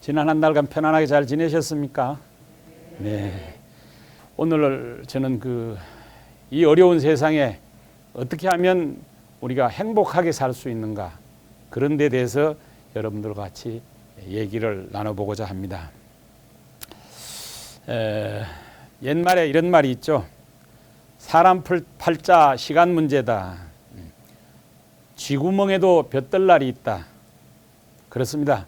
지난 한 달간 편안하게 잘 지내셨습니까? 네. 오늘 저는 이 어려운 세상에 어떻게 하면 우리가 행복하게 살 수 있는가, 그런 데 대해서 여러분들과 같이 얘기를 나눠보고자 합니다. 옛말에 이런 말이 있죠. 사람 팔자 시간 문제다. 쥐구멍에도 볕들 날이 있다. 그렇습니다.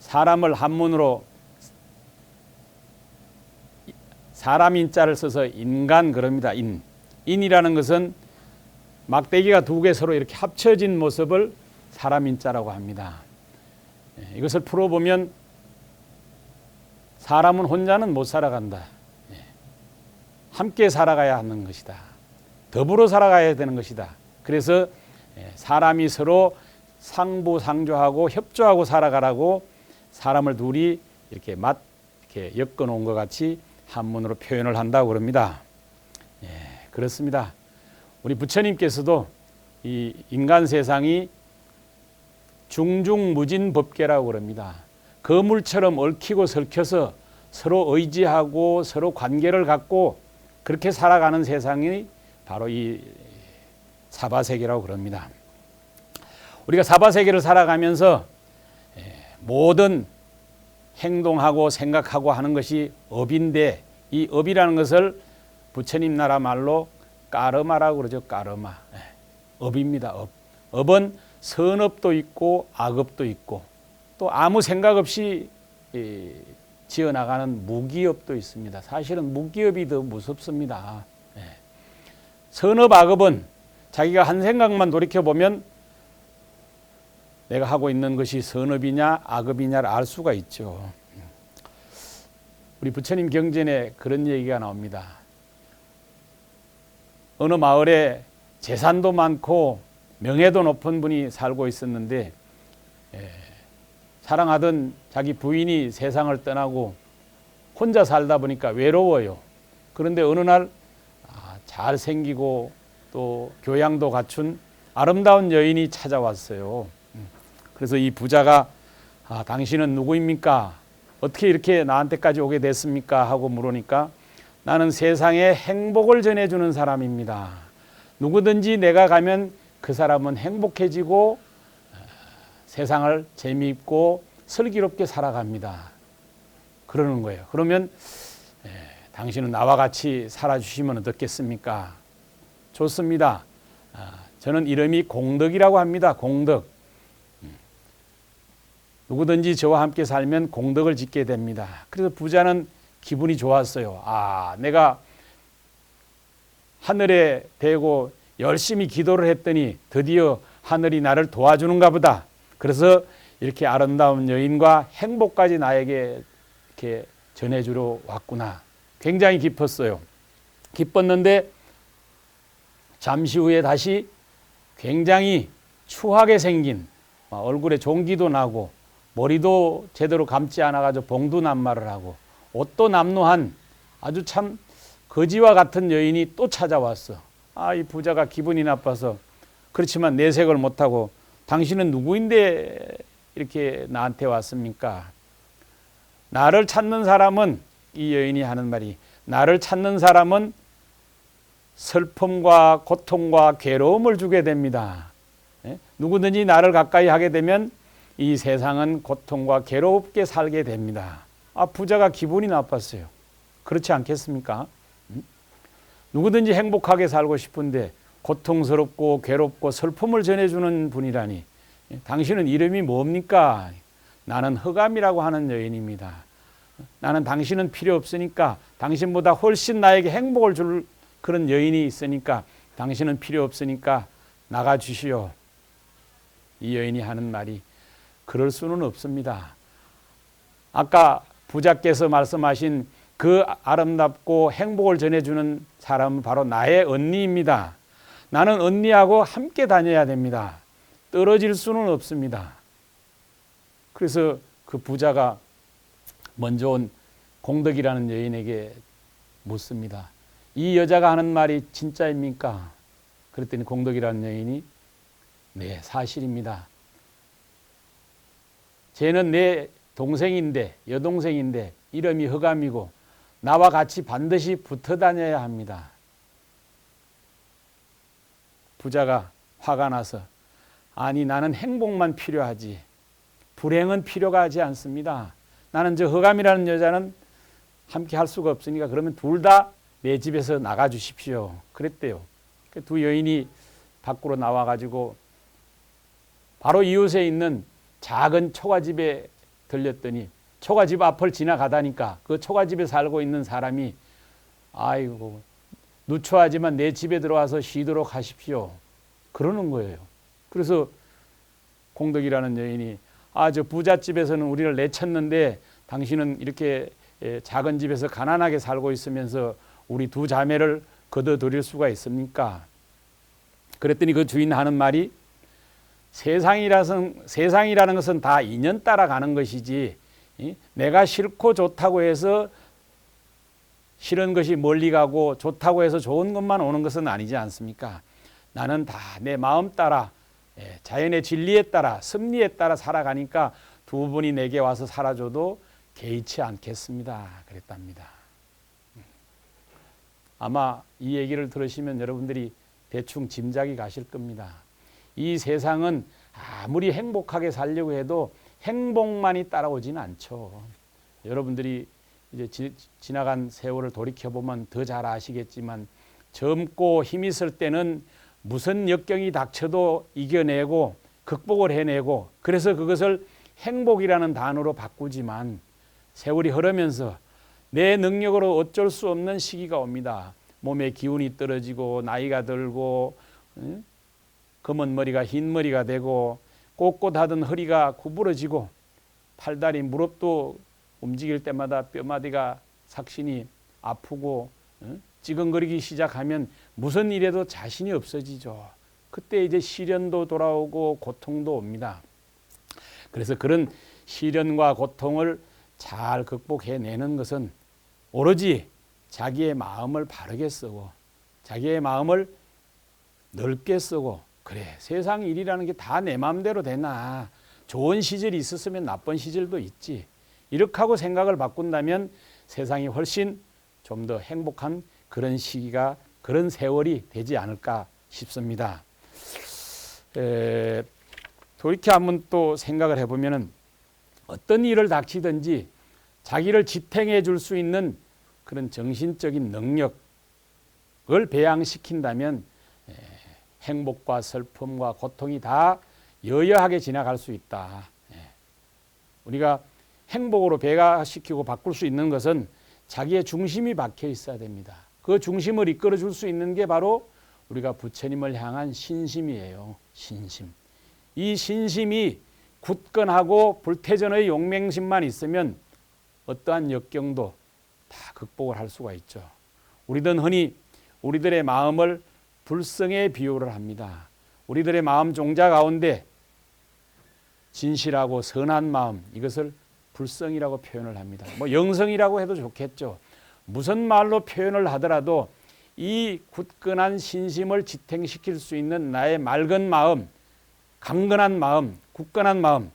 사람을 한문으로 사람 인자를 써서 인간 그럽니다. 인이라는 것은 막대기가 두 개 서로 이렇게 합쳐진 모습을 사람 인자라고 합니다. 이것을 풀어보면 사람은 혼자는 못 살아간다. 함께 살아가야 하는 것이다. 더불어 살아가야 되는 것이다. 그래서 사람이 서로 상부상조하고 협조하고 살아가라고 사람을 둘이 이렇게 엮어 놓은 것 같이 한문으로 표현을 한다고 그럽니다. 그렇습니다. 우리 부처님께서도 이 인간 세상이 중중무진법계라고 그럽니다. 거물처럼 얽히고 설켜서 서로 의지하고 서로 관계를 갖고 그렇게 살아가는 세상이 바로 이 사바세계라고 그럽니다. 우리가 사바세계를 살아가면서 모든 행동하고 생각하고 하는 것이 업인데, 이 업이라는 것을 부처님 나라 말로 까르마라고 그러죠. 까르마. 업입니다. 업. 업은 선업도 있고 악업도 있고 또 아무 생각 없이 지어나가는 무기업도 있습니다. 사실은 무기업이 더 무섭습니다. 선업, 악업은 자기가 한 생각만 돌이켜보면 내가 하고 있는 것이 선업이냐 악업이냐를 알 수가 있죠. 우리 부처님 경전에 그런 얘기가 나옵니다. 어느 마을에 재산도 많고 명예도 높은 분이 살고 있었는데 사랑하던 자기 부인이 세상을 떠나고 혼자 살다 보니까 외로워요. 그런데 어느 날 잘생기고 또 교양도 갖춘 아름다운 여인이 찾아왔어요. 그래서 이 부자가 당신은 누구입니까? 어떻게 이렇게 나한테까지 오게 됐습니까? 하고 물으니까 나는 세상에 행복을 전해주는 사람입니다. 누구든지 내가 가면 그 사람은 행복해지고 세상을 재미있고 슬기롭게 살아갑니다. 그러는 거예요. 그러면 당신은 나와 같이 살아주시면 어떻겠습니까? 좋습니다. 저는 이름이 공덕이라고 합니다. 공덕. 누구든지 저와 함께 살면 공덕을 짓게 됩니다. 그래서 부자는 기분이 좋았어요. 내가 하늘에 대고 열심히 기도를 했더니 드디어 하늘이 나를 도와주는가 보다. 그래서 이렇게 아름다운 여인과 행복까지 나에게 이렇게 전해주러 왔구나. 굉장히 기뻤어요. 기뻤는데 잠시 후에 다시 굉장히 추하게 생긴, 얼굴에 종기도 나고 머리도 제대로 감지 않아가지고 봉두남말을 하고 옷도 남루한 아주 참 거지와 같은 여인이 또 찾아왔어. 이 부자가 기분이 나빠서 그렇지만 내색을 못하고 당신은 누구인데 이렇게 나한테 왔습니까? 나를 찾는 사람은, 이 여인이 하는 말이, 나를 찾는 사람은 슬픔과 고통과 괴로움을 주게 됩니다. 누구든지 나를 가까이 하게 되면 이 세상은 고통과 괴롭게 살게 됩니다. 부자가 기분이 나빴어요. 그렇지 않겠습니까? 누구든지 행복하게 살고 싶은데 고통스럽고 괴롭고 슬픔을 전해주는 분이라니, 당신은 이름이 뭡니까? 나는 허감이라고 하는 여인입니다. 나는 당신은 필요 없으니까, 당신보다 훨씬 나에게 행복을 줄 그런 여인이 있으니까 당신은 필요 없으니까 나가주시오. 이 여인이 하는 말이, 그럴 수는 없습니다. 아까 부자께서 말씀하신 그 아름답고 행복을 전해주는 사람은 바로 나의 언니입니다. 나는 언니하고 함께 다녀야 됩니다. 떨어질 수는 없습니다. 그래서 그 부자가 먼저 온 공덕이라는 여인에게 묻습니다. 이 여자가 하는 말이 진짜입니까? 그랬더니 공덕이라는 여인이 네, 사실입니다. 쟤는 내 동생인데, 여동생인데 이름이 허감이고 나와 같이 반드시 붙어 다녀야 합니다. 부자가 화가 나서 아니 나는 행복만 필요하지 불행은 필요가 하지 않습니다. 나는 저 허감이라는 여자는 함께 할 수가 없으니까 그러면 둘 다 내 집에서 나가 주십시오. 그랬대요. 그 두 여인이 밖으로 나와가지고 바로 이웃에 있는 작은 초가집에 들렸더니 초가집 앞을 지나가다니까 그 초가집에 살고 있는 사람이 아이고 누추하지만 내 집에 들어와서 쉬도록 하십시오. 그러는 거예요. 그래서 공덕이라는 여인이 저 부잣집에서는 우리를 내쳤는데 당신은 이렇게 작은 집에서 가난하게 살고 있으면서 우리 두 자매를 거둬들일 수가 있습니까? 그랬더니 그 주인 하는 말이 세상이라는 것은 다 인연 따라 가는 것이지 내가 싫고 좋다고 해서 싫은 것이 멀리 가고 좋다고 해서 좋은 것만 오는 것은 아니지 않습니까? 나는 다 내 마음 따라 자연의 진리에 따라 섭리에 따라 살아가니까 두 분이 내게 와서 살아줘도 개의치 않겠습니다. 그랬답니다. 아마 이 얘기를 들으시면 여러분들이 대충 짐작이 가실 겁니다. 이 세상은 아무리 행복하게 살려고 해도 행복만이 따라오지는 않죠. 여러분들이 이제 지나간 세월을 돌이켜보면 더 잘 아시겠지만 젊고 힘 있을 때는 무슨 역경이 닥쳐도 이겨내고 극복을 해내고 그래서 그것을 행복이라는 단어로 바꾸지만 세월이 흐르면서 내 능력으로 어쩔 수 없는 시기가 옵니다. 몸의 기운이 떨어지고 나이가 들고 검은 머리가 흰 머리가 되고 꼿꼿하던 허리가 구부러지고 팔다리 무릎도 움직일 때마다 뼈마디가 삭신이 아프고 찌근거리기 시작하면 무슨 일에도 자신이 없어지죠. 그때 이제 시련도 돌아오고 고통도 옵니다. 그래서 그런 시련과 고통을 잘 극복해내는 것은 오로지 자기의 마음을 바르게 쓰고 자기의 마음을 넓게 쓰고 그래 세상 일이라는 게 다 내 마음대로 되나 좋은 시절이 있었으면 나쁜 시절도 있지 이렇게 하고 생각을 바꾼다면 세상이 훨씬 좀 더 행복한 그런 시기가 그런 세월이 되지 않을까 싶습니다. 돌이켜 한번 또 생각을 해보면 어떤 일을 닥치든지 자기를 지탱해 줄 수 있는 그런 정신적인 능력을 배양시킨다면 행복과 슬픔과 고통이 다 여여하게 지나갈 수 있다. 우리가 행복으로 배가시키고 바꿀 수 있는 것은 자기의 중심이 박혀 있어야 됩니다. 그 중심을 이끌어 줄 수 있는 게 바로 우리가 부처님을 향한 신심이에요. 신심. 이 신심이 굳건하고 불태전의 용맹심만 있으면 어떠한 역경도 다 극복을 할 수가 있죠. 우리들은 흔히 우리들의 마음을 불성에 비유를 합니다. 우리들의 마음 종자 가운데 진실하고 선한 마음 이것을 불성이라고 표현을 합니다. 뭐 영성이라고 해도 좋겠죠. 무슨 말로 표현을 하더라도 이 굳건한 신심을 지탱시킬 수 있는 나의 맑은 마음, 강건한 마음, 굳건한 마음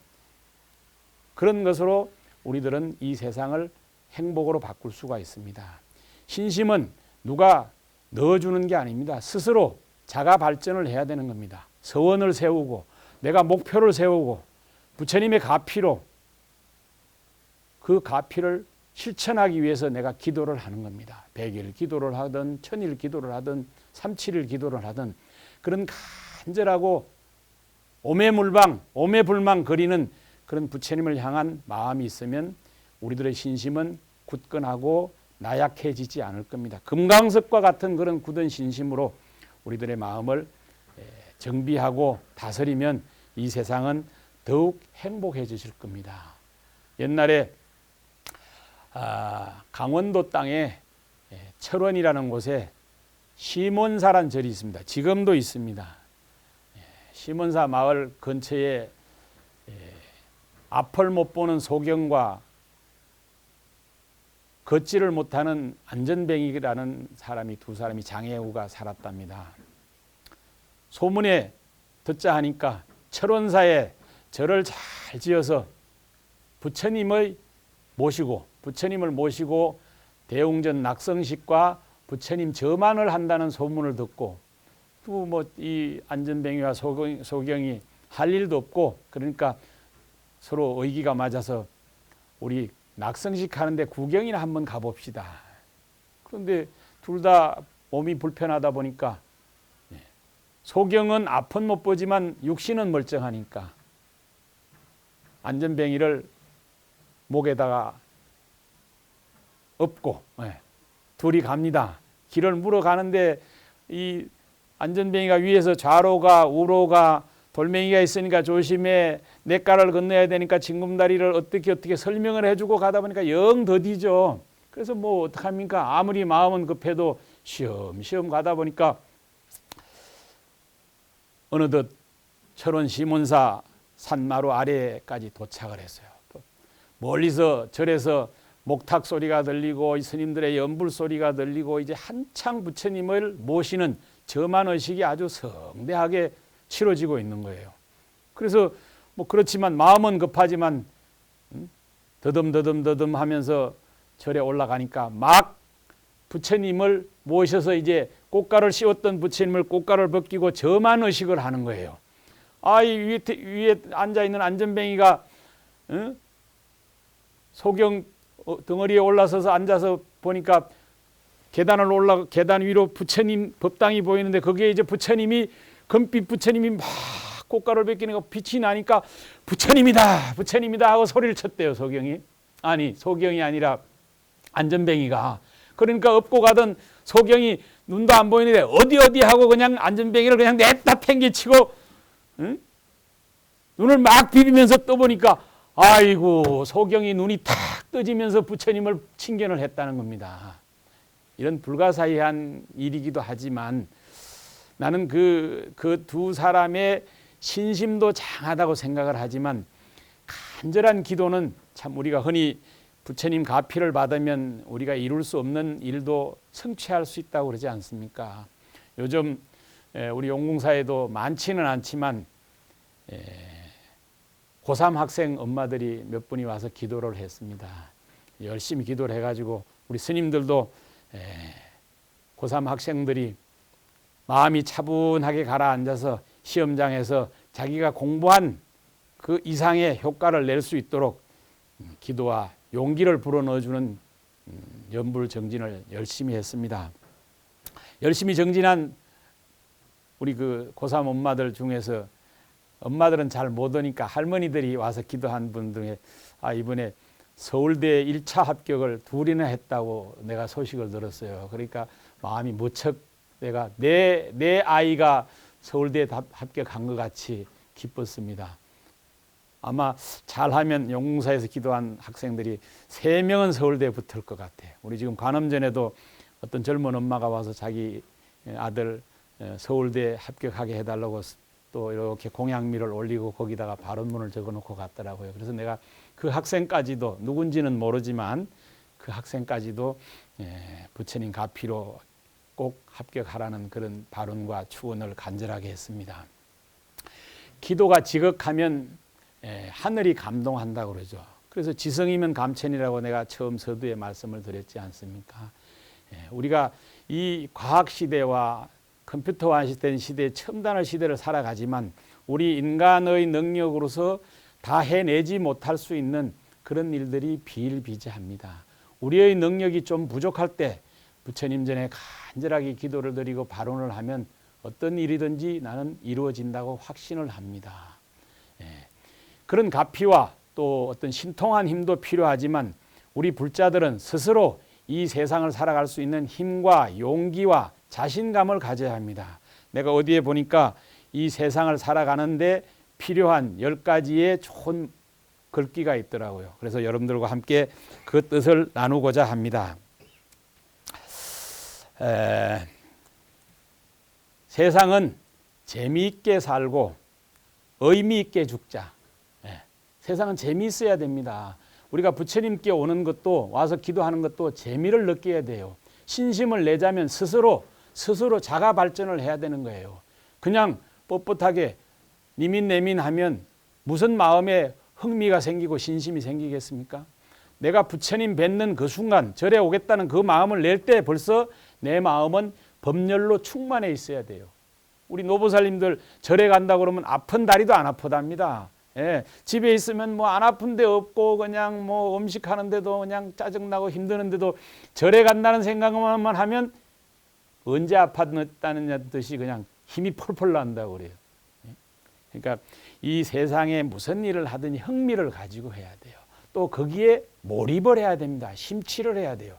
그런 것으로 우리들은 이 세상을 행복으로 바꿀 수가 있습니다. 신심은 누가 넣어주는 게 아닙니다. 스스로 자가 발전을 해야 되는 겁니다. 서원을 세우고 내가 목표를 세우고 부처님의 가피로 그 가피를 실천하기 위해서 내가 기도를 하는 겁니다. 100일 기도를 하든 1000일 기도를 하든 37일 기도를 하든 그런 간절하고 오매물방 오매불망 거리는 그런 부처님을 향한 마음이 있으면 우리들의 신심은 굳건하고 나약해지지 않을 겁니다. 금강석과 같은 그런 굳은 신심으로 우리들의 마음을 정비하고 다스리면 이 세상은 더욱 행복해지실 겁니다. 옛날에 강원도 땅에 철원이라는 곳에 시몬사란 절이 있습니다. 지금도 있습니다. 시몬사 마을 근처에 앞을 못 보는 소경과 걷지를 못하는 안전뱅이라는 사람이 두 사람이 장애우가 살았답니다. 소문에 듣자 하니까 철원사에 절을 잘 지어서 부처님을 모시고 대웅전 낙성식과 부처님 저만을 한다는 소문을 듣고 또 뭐 이 안전뱅이와 소경이 할 일도 없고 그러니까 서로 의기가 맞아서 우리 낙성식 하는데 구경이나 한번 가봅시다. 그런데 둘 다 몸이 불편하다 보니까 소경은 앞은 못 보지만 육신은 멀쩡하니까 안전뱅이를 목에다가 업고 둘이 갑니다. 길을 물어가는데 이 안전뱅이가 위에서 좌로가 우로가 돌멩이가 있으니까 조심해, 냇가를 건너야 되니까 징검다리를 어떻게 설명을 해주고 가다 보니까 영 더디죠. 그래서 뭐 어떡합니까? 아무리 마음은 급해도 시험시험 가다 보니까 어느덧 철원 시문사 산마루 아래까지 도착을 했어요. 멀리서 절에서 목탁 소리가 들리고 스님들의 연불 소리가 들리고 이제 한창 부처님을 모시는 저만 의식이 아주 성대하게 치러지고 있는 거예요. 그래서 뭐 그렇지만 마음은 급하지만 더듬 하면서 절에 올라가니까 막 부처님을 모셔서 이제 꽃가를 씌웠던 부처님을 꽃가를 벗기고 저만 의식을 하는 거예요. 이 위에 앉아 있는 안전뱅이가 소경 덩어리에 올라서서 앉아서 보니까 계단 위로 부처님 법당이 보이는데 거기에 이제 부처님이 금빛 부처님이 막 꽃가루를 벗기는 거 빛이 나니까 부처님이다 하고 소리를 쳤대요. 소경이 아니라 안전뱅이가. 그러니까 업고 가던 소경이 눈도 안 보이는데 어디 하고 그냥 안전뱅이를 그냥 냈다 팽개치고 눈을 막 비비면서 떠보니까 아이고 소경이 눈이 탁 떠지면서 부처님을 칭견을 했다는 겁니다. 이런 불가사의한 일이기도 하지만 나는 그 두 사람의 신심도 장하다고 생각을 하지만 간절한 기도는 참 우리가 흔히 부처님 가피를 받으면 우리가 이룰 수 없는 일도 성취할 수 있다고 그러지 않습니까? 요즘 우리 용궁사에도 많지는 않지만 고3 학생 엄마들이 몇 분이 와서 기도를 했습니다. 열심히 기도를 해가지고 우리 스님들도 고3 학생들이 마음이 차분하게 가라앉아서 시험장에서 자기가 공부한 그 이상의 효과를 낼 수 있도록 기도와 용기를 불어넣어주는 연불정진을 열심히 했습니다. 열심히 정진한 우리 그 고3 엄마들 중에서 엄마들은 잘 못 오니까 할머니들이 와서 기도한 분 중에 이번에 서울대 1차 합격을 둘이나 했다고 내가 소식을 들었어요. 그러니까 마음이 무척 내가 내 아이가 서울대에 합격한 것 같이 기뻤습니다. 아마 잘하면 용궁사에서 기도한 학생들이 3명은 서울대에 붙을 것 같아요. 우리 지금 관음전에도 어떤 젊은 엄마가 와서 자기 아들 서울대에 합격하게 해달라고 또 이렇게 공약미를 올리고 거기다가 발언문을 적어놓고 갔더라고요. 그래서 내가 그 학생까지도 누군지는 모르지만 그 학생까지도 부처님 가피로 꼭 합격하라는 그런 발언과 축원을 간절하게 했습니다. 기도가 지극하면 하늘이 감동한다고 그러죠. 그래서 지성이면 감천이라고 내가 처음 서두에 말씀을 드렸지 않습니까? 우리가 이 과학시대와 컴퓨터화 시대인 시대, 첨단의 시대를 살아가지만 우리 인간의 능력으로서 다 해내지 못할 수 있는 그런 일들이 비일비재합니다. 우리의 능력이 좀 부족할 때 부처님 전에 간절하게 기도를 드리고 발언을 하면 어떤 일이든지 나는 이루어진다고 확신을 합니다. 그런 가피와 또 어떤 신통한 힘도 필요하지만 우리 불자들은 스스로 이 세상을 살아갈 수 있는 힘과 용기와 자신감을 가져야 합니다. 내가 어디에 보니까 이 세상을 살아가는데 필요한 10가지의 좋은 글귀가 있더라고요. 그래서 여러분들과 함께 그 뜻을 나누고자 합니다. 세상은 재미있게 살고 의미있게 죽자. 세상은 재미있어야 됩니다. 우리가 부처님께 오는 것도 와서 기도하는 것도 재미를 느껴야 돼요. 신심을 내자면 스스로 자가 발전을 해야 되는 거예요. 그냥 뻣뻣하게 니민내민하면 무슨 마음에 흥미가 생기고 신심이 생기겠습니까? 내가 부처님 뵙는 그 순간 절에 오겠다는 그 마음을 낼 때 벌써 내 마음은 법열로 충만해 있어야 돼요. 우리 노보살님들 절에 간다 그러면 아픈 다리도 안 아프답니다. 예, 집에 있으면 뭐 안 아픈 데 없고 그냥 뭐 음식하는데도 그냥 짜증나고 힘드는데도 절에 간다는 생각만 하면 언제 아팠다는 듯이 그냥 힘이 펄펄 난다고 그래요. 그러니까 이 세상에 무슨 일을 하든지 흥미를 가지고 해야 돼요. 또 거기에 몰입을 해야 됩니다. 심취를 해야 돼요.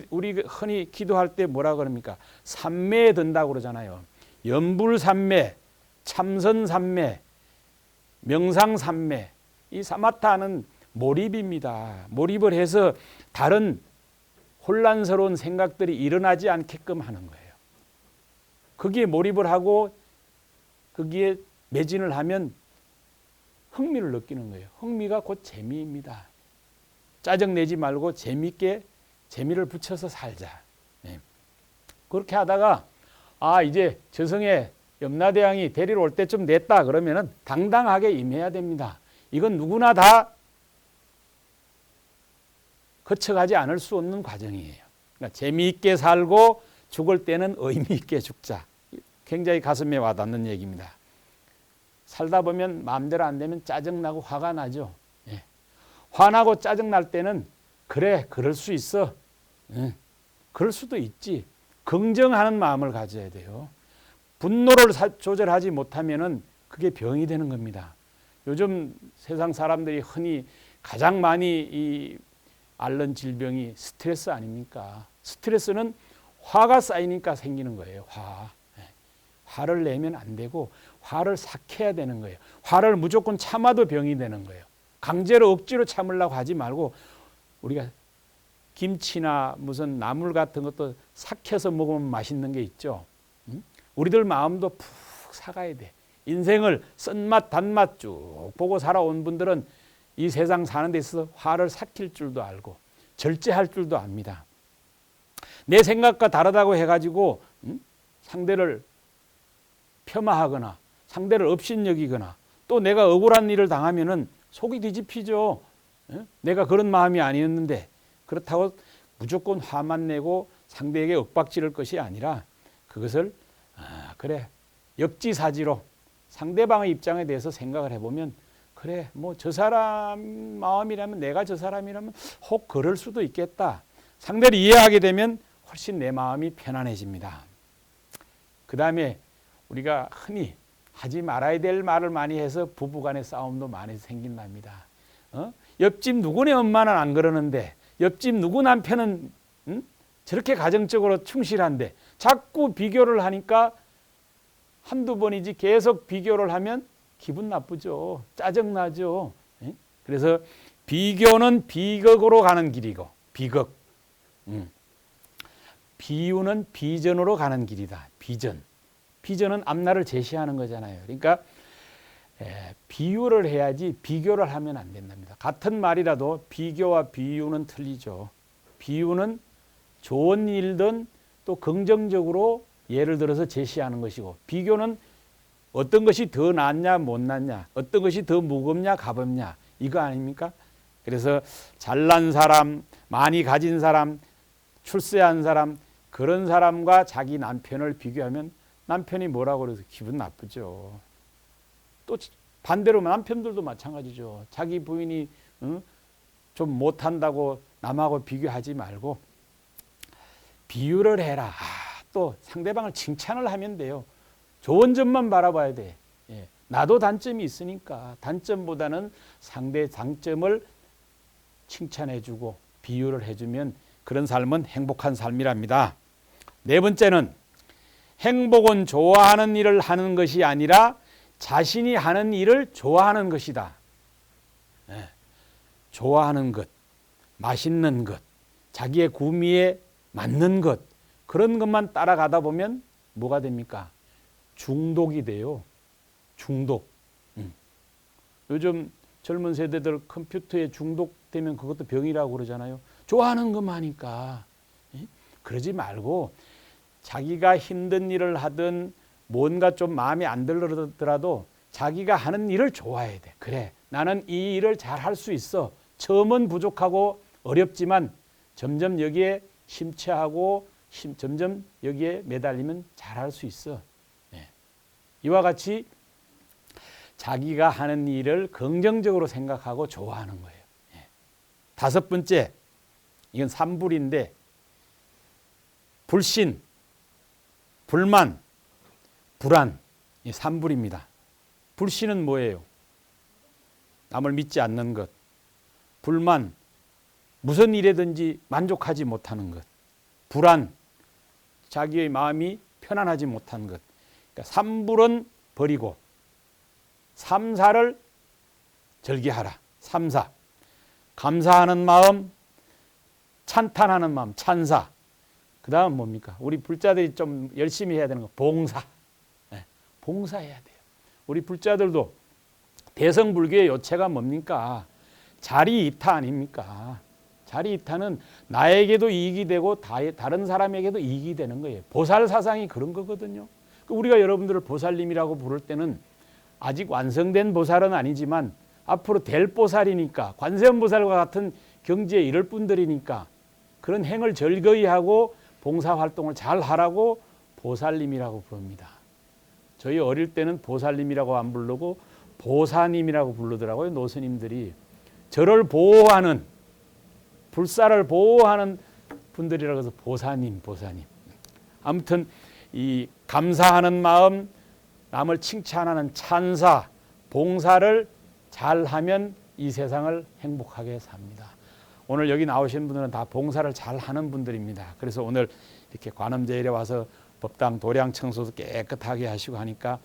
우리 흔히 기도할 때 뭐라 그럽니까? 삼매에 든다고 그러잖아요. 연불삼매, 참선삼매, 명상삼매. 이 사마타는 몰입입니다. 몰입을 해서 다른 혼란스러운 생각들이 일어나지 않게끔 하는 거예요. 거기에 몰입을 하고 거기에 매진을 하면 흥미를 느끼는 거예요. 흥미가 곧 재미입니다. 짜증내지 말고 재미있게 재미를 붙여서 살자. 네. 그렇게 하다가 이제 저승에 염라대왕이 데리러 올 때쯤 됐다 그러면은 당당하게 임해야 됩니다. 이건 누구나 다 거쳐가지 않을 수 없는 과정이에요. 그러니까 재미있게 살고 죽을 때는 의미 있게 죽자. 굉장히 가슴에 와닿는 얘기입니다. 살다 보면 마음대로 안 되면 짜증나고 화가 나죠. 예. 화나고 짜증날 때는 그래 그럴 수 있어. 그럴 수도 있지. 긍정하는 마음을 가져야 돼요. 분노를 조절하지 못하면은 그게 병이 되는 겁니다. 요즘 세상 사람들이 흔히 가장 많이 앓는 질병이 스트레스 아닙니까? 스트레스는 화가 쌓이니까 생기는 거예요. 화를 내면 안 되고 화를 삭혀야 되는 거예요. 화를 무조건 참아도 병이 되는 거예요. 강제로 억지로 참으려고 하지 말고 우리가 김치나 무슨 나물 같은 것도 삭혀서 먹으면 맛있는 게 있죠. 우리들 마음도 푹 삭아야 돼. 인생을 쓴맛 단맛 쭉 보고 살아온 분들은 이 세상 사는 데 있어서 화를 삭힐 줄도 알고 절제할 줄도 압니다. 내 생각과 다르다고 해가지고 상대를 폄하하거나 상대를 업신여기거나 또 내가 억울한 일을 당하면은 속이 뒤집히죠. 내가 그런 마음이 아니었는데 그렇다고 무조건 화만 내고 상대에게 윽박지를 것이 아니라 그것을 그래 역지사지로 상대방의 입장에 대해서 생각을 해보면 그래 뭐 저 사람 마음이라면 내가 저 사람이라면 혹 그럴 수도 있겠다. 상대를 이해하게 되면 훨씬 내 마음이 편안해집니다. 그 다음에 우리가 흔히 하지 말아야 될 말을 많이 해서 부부간의 싸움도 많이 생긴답니다. 옆집 누구네 엄마는 안 그러는데 옆집 누구 남편은 저렇게 가정적으로 충실한데 자꾸 비교를 하니까 한두 번이지 계속 비교를 하면 기분 나쁘죠. 짜증나죠. 그래서 비교는 비극으로 가는 길이고 비극. 비유는 비전으로 가는 길이다. 비전. 비전은 앞날을 제시하는 거잖아요. 그러니까 비유를 해야지 비교를 하면 안 된답니다. 같은 말이라도 비교와 비유는 틀리죠. 비유는 좋은 일든 또 긍정적으로 예를 들어서 제시하는 것이고 비교는 어떤 것이 더 낫냐 못 낫냐 어떤 것이 더 무겁냐 가볍냐 이거 아닙니까? 그래서 잘난 사람, 많이 가진 사람, 출세한 사람 그런 사람과 자기 남편을 비교하면 남편이 뭐라고 그래서 기분 나쁘죠. 또 반대로 남편들도 마찬가지죠. 자기 부인이 좀 못한다고 남하고 비교하지 말고 비유를 해라. 또 상대방을 칭찬을 하면 돼요. 좋은 점만 바라봐야 돼. 나도 단점이 있으니까 단점보다는 상대의 장점을 칭찬해주고 비유를 해주면 그런 삶은 행복한 삶이랍니다. 네 번째는 행복은 좋아하는 일을 하는 것이 아니라 자신이 하는 일을 좋아하는 것이다. 좋아하는 것, 맛있는 것, 자기의 구미에 맞는 것 그런 것만 따라가다 보면 뭐가 됩니까? 중독이 돼요. 중독. 요즘 젊은 세대들 컴퓨터에 중독되면 그것도 병이라고 그러잖아요. 좋아하는 것만 하니까. 그러지 말고 자기가 힘든 일을 하든 뭔가 좀 마음에 안 들더라도 자기가 하는 일을 좋아해야 돼. 그래, 나는 이 일을 잘 할 수 있어. 처음은 부족하고 어렵지만 점점 여기에 심취하고 점점 여기에 매달리면 잘 할 수 있어. 예. 이와 같이 자기가 하는 일을 긍정적으로 생각하고 좋아하는 거예요. 예. 다섯 번째, 이건 삼불인데, 불신, 불만, 불안, 이 삼불입니다. 불신은 뭐예요? 남을 믿지 않는 것. 불만, 무슨 일에든지 만족하지 못하는 것. 불안, 자기의 마음이 편안하지 못한 것. 그러니까 삼불은 버리고 삼사를 절개하라. 삼사, 감사하는 마음, 찬탄하는 마음, 찬사. 그 다음 뭡니까? 우리 불자들이 좀 열심히 해야 되는 거, 봉사. 네, 봉사해야 돼요. 우리 불자들도 대성불교의 요체가 뭡니까? 자리이타 아닙니까? 자리이타는 나에게도 이익이 되고 다른 사람에게도 이익이 되는 거예요. 보살 사상이 그런 거거든요. 우리가 여러분들을 보살님이라고 부를 때는 아직 완성된 보살은 아니지만 앞으로 될 보살이니까, 관세음보살과 같은 경지에 이를 분들이니까 그런 행을 절거히 하고 봉사활동을 잘 하라고 보살님이라고 부릅니다. 저희 어릴 때는 보살님이라고 안 부르고 보사님이라고 부르더라고요. 노스님들이. 저를 보호하는, 불사를 보호하는 분들이라고 해서 보사님. 아무튼 이 감사하는 마음, 남을 칭찬하는 찬사, 봉사를 잘하면 이 세상을 행복하게 삽니다. 오늘 여기 나오신 분들은 다 봉사를 잘하는 분들입니다. 그래서 오늘 이렇게 관음제일에 와서 법당 도량 청소도 깨끗하게 하시고 하니까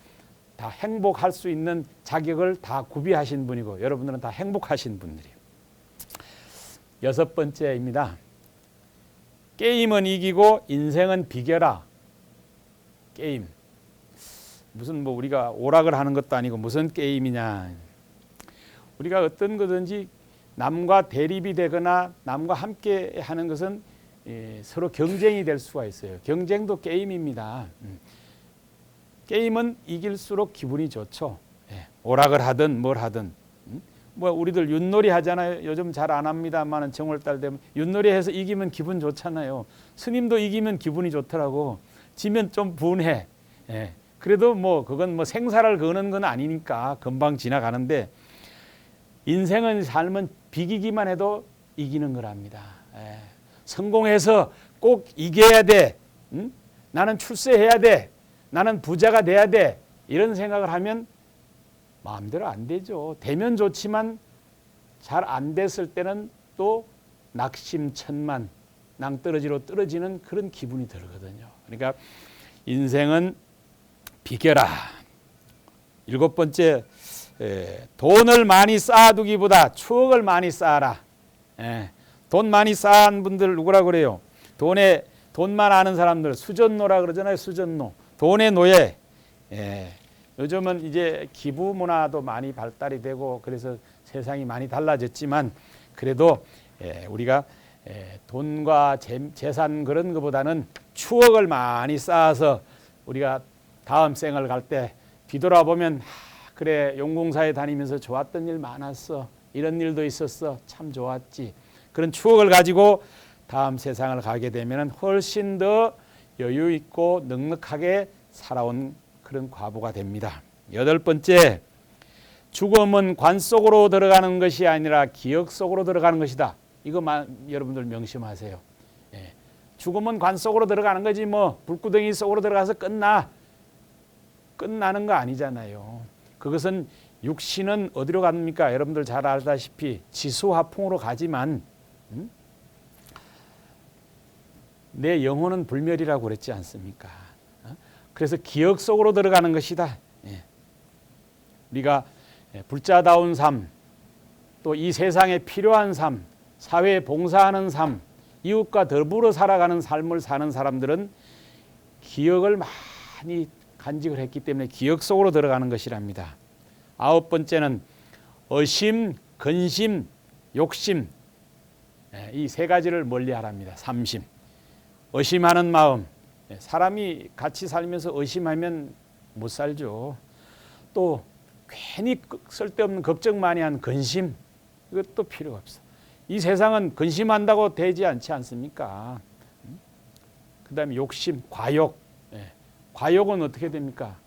다 행복할 수 있는 자격을 다 구비하신 분이고 여러분들은 다 행복하신 분들이에요. 여섯 번째입니다. 게임은 이기고 인생은 비겨라. 게임. 무슨 뭐 우리가 오락을 하는 것도 아니고 무슨 게임이냐. 우리가 어떤 거든지 남과 대립이 되거나 남과 함께 하는 것은 서로 경쟁이 될 수가 있어요. 경쟁도 게임입니다. 게임은 이길수록 기분이 좋죠. 오락을 하든 뭘 하든. 뭐 우리들 윷놀이 하잖아요. 요즘 잘 안 합니다만은 정월달 되면 윷놀이 해서 이기면 기분 좋잖아요. 스님도 이기면 기분이 좋더라고. 지면 좀 분해. 그래도 뭐 그건 뭐 생사를 거는 건 아니니까 금방 지나가는데 인생은 삶은 비기기만 해도 이기는 거랍니다. 성공해서 꼭 이겨야 돼. 나는 출세해야 돼. 나는 부자가 돼야 돼. 이런 생각을 하면 마음대로 안 되죠. 되면 좋지만 잘 안 됐을 때는 또 낙심천만 낭떠러지로 떨어지는 그런 기분이 들거든요. 그러니까 인생은 비겨라. 일곱 번째, 돈을 많이 쌓아두기보다 추억을 많이 쌓아라. 돈 많이 쌓은 분들 누구라 그래요? 돈만 아는 사람들 수전노라 그러잖아요. 수전노. 돈의 노예. 요즘은 이제 기부 문화도 많이 발달이 되고 그래서 세상이 많이 달라졌지만 그래도 우리가 돈과 재산 그런 것보다는 추억을 많이 쌓아서 우리가 다음 생을 갈 때 뒤돌아보면 그래 용궁사에 다니면서 좋았던 일 많았어. 이런 일도 있었어. 참 좋았지. 그런 추억을 가지고 다음 세상을 가게 되면 훨씬 더 여유 있고 넉넉하게 살아온 그런 과부가 됩니다. 여덟 번째, 죽음은 관 속으로 들어가는 것이 아니라 기억 속으로 들어가는 것이다. 이거만 여러분들 명심하세요. 죽음은 관 속으로 들어가는 거지 뭐 불구덩이 속으로 들어가서 끝나는 거 아니잖아요. 그것은 육신은 어디로 갑니까? 여러분들 잘 알다시피 지수화풍으로 가지만 내 영혼은 불멸이라고 그랬지 않습니까? 그래서 기억 속으로 들어가는 것이다. 우리가 불자다운 삶, 또 이 세상에 필요한 삶, 사회에 봉사하는 삶, 이웃과 더불어 살아가는 삶을 사는 사람들은 기억을 많이 간직을 했기 때문에 기억 속으로 들어가는 것이랍니다. 아홉 번째는 어심, 근심, 욕심, 이 세 가지를 멀리하랍니다. 삼심. 의심하는 마음. 사람이 같이 살면서 의심하면 못 살죠. 또 괜히 쓸데없는 걱정 많이 한 근심, 이것도 필요가 없어. 이 세상은 근심한다고 되지 않지 않습니까? 그 다음에 욕심, 과욕. 과욕은 어떻게 됩니까?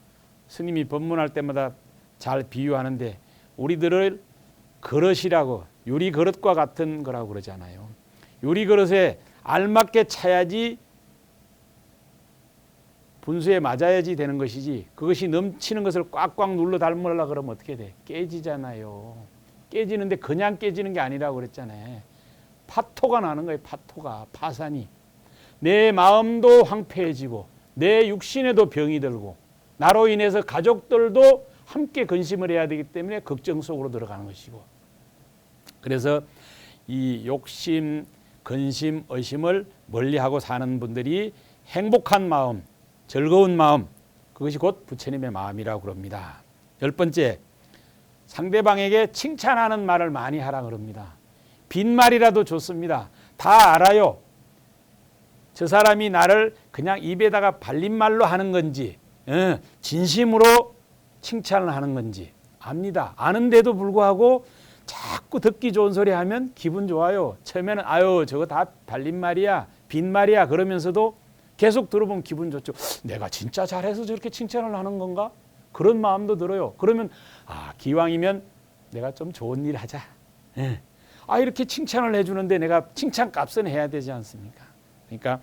스님이 법문할 때마다 잘 비유하는데 우리들을 그릇이라고, 유리 그릇과 같은 거라고 그러잖아요. 유리 그릇에 알맞게 차야지 분수에 맞아야지 되는 것이지, 그것이 넘치는 것을 꽉꽉 눌러 닮으려고 그러면 어떻게 돼? 깨지잖아요. 깨지는데 그냥 깨지는 게 아니라고 그랬잖아요. 파토가 나는 거예요. 파토가, 파산이. 내 마음도 황폐해지고 내 육신에도 병이 들고 나로 인해서 가족들도 함께 근심을 해야 되기 때문에 걱정 속으로 들어가는 것이고, 그래서 이 욕심, 근심, 의심을 멀리하고 사는 분들이 행복한 마음, 즐거운 마음, 그것이 곧 부처님의 마음이라고 그럽니다. 10번째, 상대방에게 칭찬하는 말을 많이 하라 그럽니다. 빈말이라도 좋습니다. 다 알아요. 저 사람이 나를 그냥 입에다가 발린 말로 하는 건지 진심으로 칭찬을 하는 건지 압니다. 아는데도 불구하고 자꾸 듣기 좋은 소리 하면 기분 좋아요. 처음에는 아유 저거 다 발린 말이야, 빈말이야 그러면서도 계속 들어보면 기분 좋죠. 내가 진짜 잘해서 저렇게 칭찬을 하는 건가? 그런 마음도 들어요. 그러면 기왕이면 내가 좀 좋은 일 하자. 이렇게 칭찬을 해주는데 내가 칭찬값은 해야 되지 않습니까? 그러니까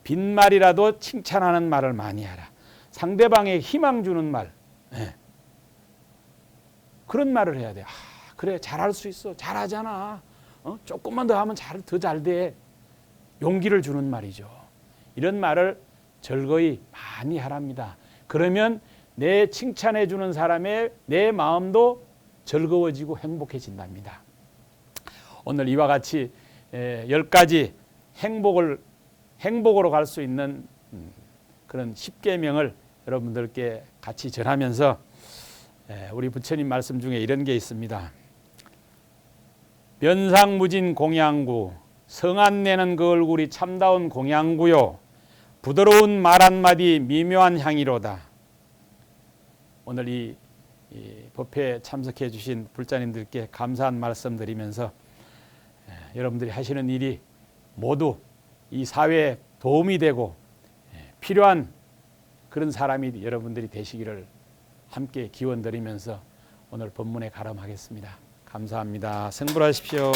빈말이라도 칭찬하는 말을 많이 하라. 상대방에 희망 주는 말, 그런 말을 해야 돼. 그래 잘할 수 있어, 잘하잖아. 조금만 더 하면 더 잘 돼. 용기를 주는 말이죠. 이런 말을 즐거이 많이 하랍니다. 그러면 내 칭찬해 주는 사람의 내 마음도 즐거워지고 행복해진답니다. 오늘 이와 같이 10가지 행복으로 갈 수 있는 그런 10계명을 여러분들께 같이 전하면서 우리 부처님 말씀 중에 이런 게 있습니다. 면상무진 공양구, 성안 내는 그 얼굴이 참다운 공양구요, 부드러운 말 한마디 미묘한 향이로다. 오늘 이 법회에 참석해 주신 불자님들께 감사한 말씀 드리면서 여러분들이 하시는 일이 모두 이 사회에 도움이 되고 필요한 그런 사람이 여러분들이 되시기를 함께 기원 드리면서 오늘 법문에 가름하겠습니다. 감사합니다. 승불하십시오.